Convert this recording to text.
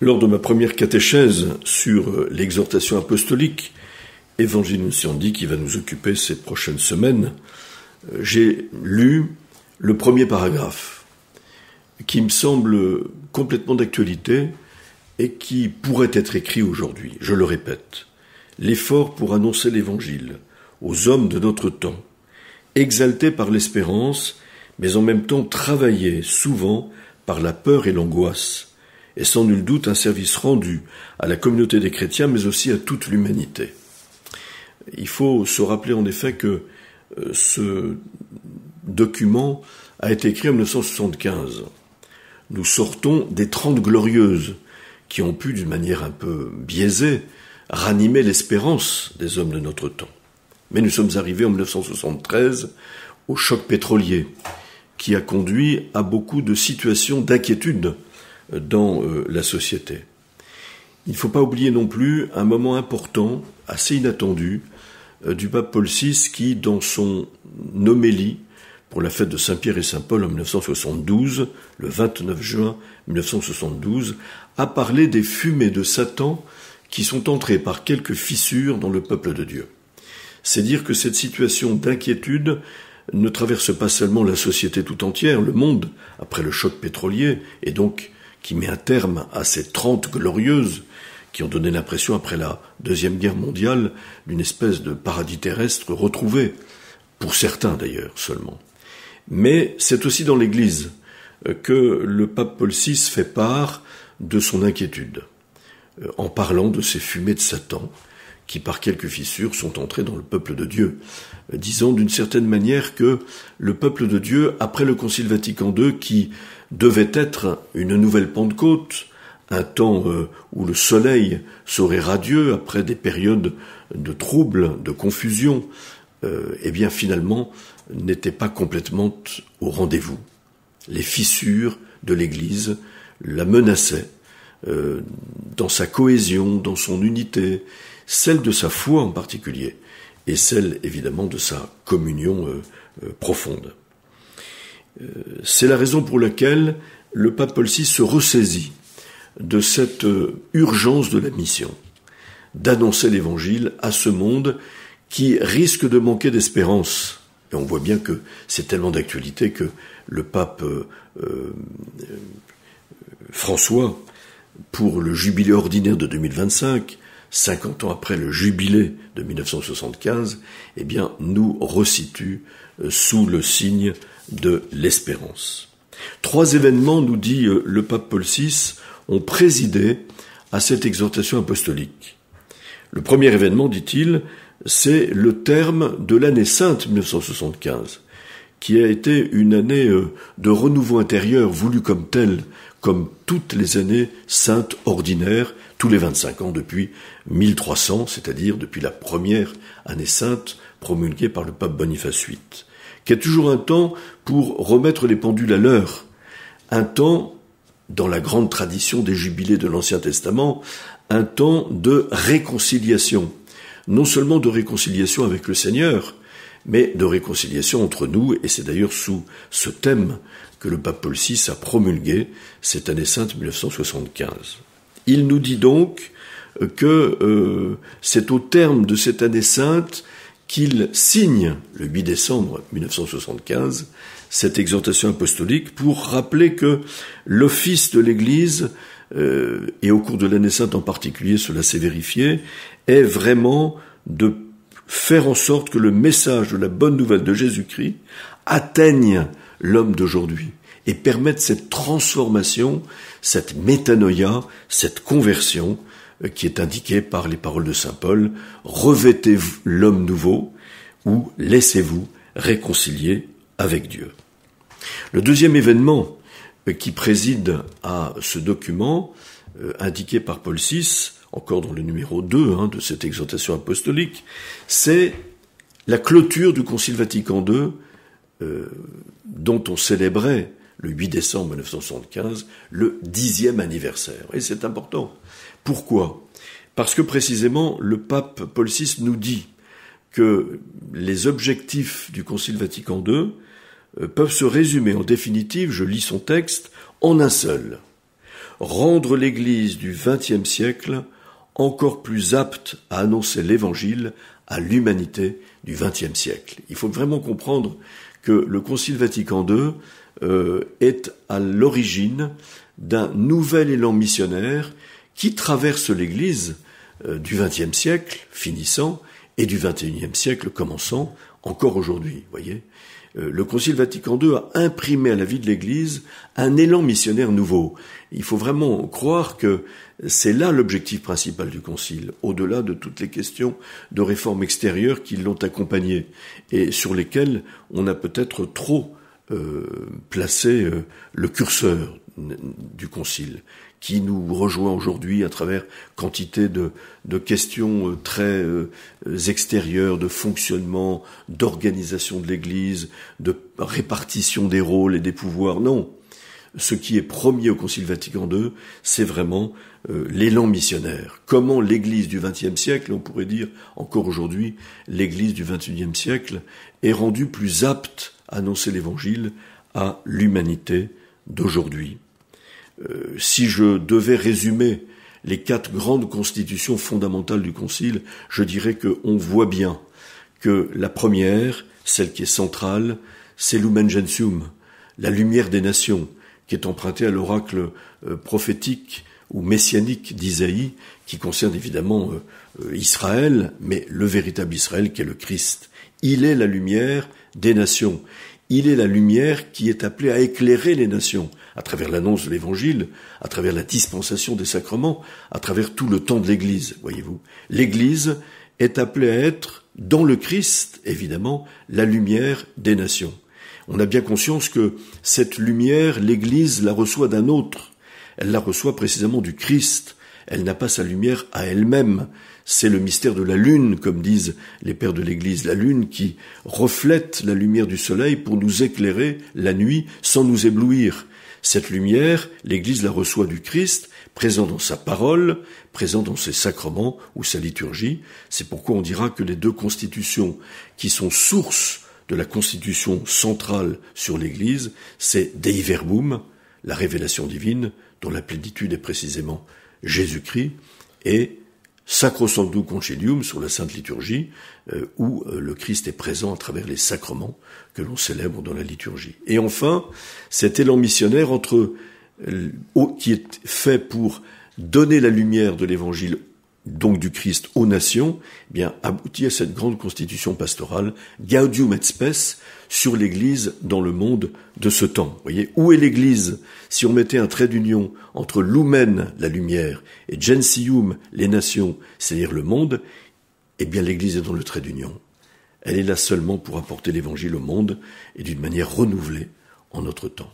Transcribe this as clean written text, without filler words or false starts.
Lors de ma première catéchèse sur l'exhortation apostolique, Évangile Nunciandi, qui va nous occuper ces prochaines semaines, j'ai lu le premier paragraphe, qui me semble complètement d'actualité et qui pourrait être écrit aujourd'hui. Je le répète, l'effort pour annoncer l'Évangile aux hommes de notre temps, exalté par l'espérance, mais en même temps travaillé souvent par la peur et l'angoisse, et sans nul doute un service rendu à la communauté des chrétiens, mais aussi à toute l'humanité. Il faut se rappeler en effet que ce document a été écrit en 1975. Nous sortons des 30 glorieuses qui ont pu, d'une manière un peu biaisée, ranimer l'espérance des hommes de notre temps. Mais nous sommes arrivés en 1973 au choc pétrolier, qui a conduit à beaucoup de situations d'inquiétude dans la société. Il ne faut pas oublier non plus un moment important, assez inattendu, du pape Paul VI qui, dans son homélie pour la fête de Saint-Pierre et Saint-Paul en 1972, le 29 juin 1972, a parlé des fumées de Satan qui sont entrées par quelques fissures dans le peuple de Dieu. C'est dire que cette situation d'inquiétude ne traverse pas seulement la société tout entière, le monde, après le choc pétrolier, et donc qui met un terme à ces 30 glorieuses qui ont donné l'impression, après la Deuxième Guerre mondiale, d'une espèce de paradis terrestre retrouvé, pour certains d'ailleurs seulement. Mais c'est aussi dans l'Église que le pape Paul VI fait part de son inquiétude, en parlant de ces fumées de Satan, qui par quelques fissures sont entrées dans le peuple de Dieu, disant d'une certaine manière que le peuple de Dieu, après le Concile Vatican II, qui devait être une nouvelle Pentecôte, un temps où le soleil serait radieux après des périodes de troubles, de confusion, eh bien finalement n'était pas complètement au rendez-vous. Les fissures de l'Église la menaçaient dans sa cohésion, dans son unité, celle de sa foi en particulier, et celle évidemment de sa communion profonde. C'est la raison pour laquelle le pape Paul VI se ressaisit de cette urgence de la mission, d'annoncer l'Évangile à ce monde qui risque de manquer d'espérance. Et on voit bien que c'est tellement d'actualité que le pape François, pour le jubilé ordinaire de 2025, 50 ans après le jubilé de 1975, eh bien, nous resitue sous le signe de l'espérance. 3 événements, nous dit le pape Paul VI, ont présidé à cette exhortation apostolique. Le premier événement, dit-il, c'est le terme de l'année sainte 1975, qui a été une année de renouveau intérieur voulue comme telle, comme toutes les années saintes ordinaires, tous les 25 ans depuis 1300, c'est-à-dire depuis la première année sainte promulguée par le pape Boniface VIII, qui est toujours un temps pour remettre les pendules à l'heure, un temps, dans la grande tradition des jubilés de l'Ancien Testament, un temps de réconciliation, non seulement de réconciliation avec le Seigneur, mais de réconciliation entre nous, et c'est d'ailleurs sous ce thème que le pape Paul VI a promulgué cette année sainte 1975. Il nous dit donc que c'est au terme de cette année sainte qu'il signe, le 8 décembre 1975, cette exhortation apostolique pour rappeler que l'office de l'Église, et au cours de l'année sainte en particulier, cela s'est vérifié, est vraiment de faire en sorte que le message de la bonne nouvelle de Jésus-Christ atteigne l'homme d'aujourd'hui et permette cette transformation, cette métanoïa, cette conversion qui est indiquée par les paroles de saint Paul. Revêtez l'homme nouveau ou laissez-vous réconcilier avec Dieu. Le deuxième événement qui préside à ce document, indiqué par Paul VI, encore dans le numéro 2 de cette exhortation apostolique, c'est la clôture du Concile Vatican II, dont on célébrait le 8 décembre 1975 le 10e anniversaire. Et c'est important. Pourquoi ? Parce que précisément le pape Paul VI nous dit que les objectifs du Concile Vatican II peuvent se résumer en définitive, je lis son texte, en un seul. rendre l'Église du XXe siècle encore plus apte à annoncer l'Évangile à l'humanité du XXe siècle. Il faut vraiment comprendre que le Concile Vatican II est à l'origine d'un nouvel élan missionnaire qui traverse l'Église du XXe siècle finissant et du XXIe siècle commençant encore aujourd'hui. Voyez, le Concile Vatican II a imprimé à la vie de l'Église un élan missionnaire nouveau. Il faut vraiment croire que c'est là l'objectif principal du Concile, au-delà de toutes les questions de réforme extérieure qui l'ont accompagné et sur lesquelles on a peut-être trop placé le curseur du Concile, qui nous rejoint aujourd'hui à travers quantité de questions très extérieures, de fonctionnement, d'organisation de l'Église, de répartition des rôles et des pouvoirs. Non, ce qui est premier au Concile Vatican II, c'est vraiment l'élan missionnaire. Comment l'Église du XXe siècle, on pourrait dire encore aujourd'hui, l'Église du XXIe siècle, est rendue plus apte à annoncer l'Évangile à l'humanité d'aujourd'hui. Si je devais résumer les 4 grandes constitutions fondamentales du Concile, je dirais qu'on voit bien que la première, celle qui est centrale, c'est Lumen Gentium, la lumière des nations, qui est empruntée à l'oracle prophétique ou messianique d'Isaïe, qui concerne évidemment Israël, mais le véritable Israël qui est le Christ. Il est la lumière des nations. Il est la lumière qui est appelée à éclairer les nations, à travers l'annonce de l'Évangile, à travers la dispensation des sacrements, à travers tout le temps de l'Église, voyez-vous. L'Église est appelée à être, dans le Christ, évidemment, la lumière des nations. On a bien conscience que cette lumière, l'Église la reçoit d'un autre. Elle la reçoit précisément du Christ. Elle n'a pas sa lumière à elle-même. C'est le mystère de la lune, comme disent les pères de l'Église, la lune qui reflète la lumière du soleil pour nous éclairer la nuit sans nous éblouir. Cette lumière, l'Église la reçoit du Christ, présent dans sa parole, présent dans ses sacrements ou sa liturgie. C'est pourquoi on dira que les 2 constitutions qui sont source de la constitution centrale sur l'Église, c'est Dei Verbum, la révélation divine, dont la plénitude est précisément Jésus-Christ, et Sacrosanctum Concilium sur la Sainte Liturgie, où le Christ est présent à travers les sacrements que l'on célèbre dans la liturgie. Et enfin, cet élan missionnaire qui est fait pour donner la lumière de l'Évangile, donc du Christ aux nations, eh bien aboutit à cette grande constitution pastorale, Gaudium et Spes, sur l'Église dans le monde de ce temps. Vous voyez, où est l'Église? Si on mettait un trait d'union entre Lumen, la lumière, et Gentium, les nations, c'est-à-dire le monde, eh bien l'Église est dans le trait d'union. Elle est là seulement pour apporter l'Évangile au monde et d'une manière renouvelée en notre temps.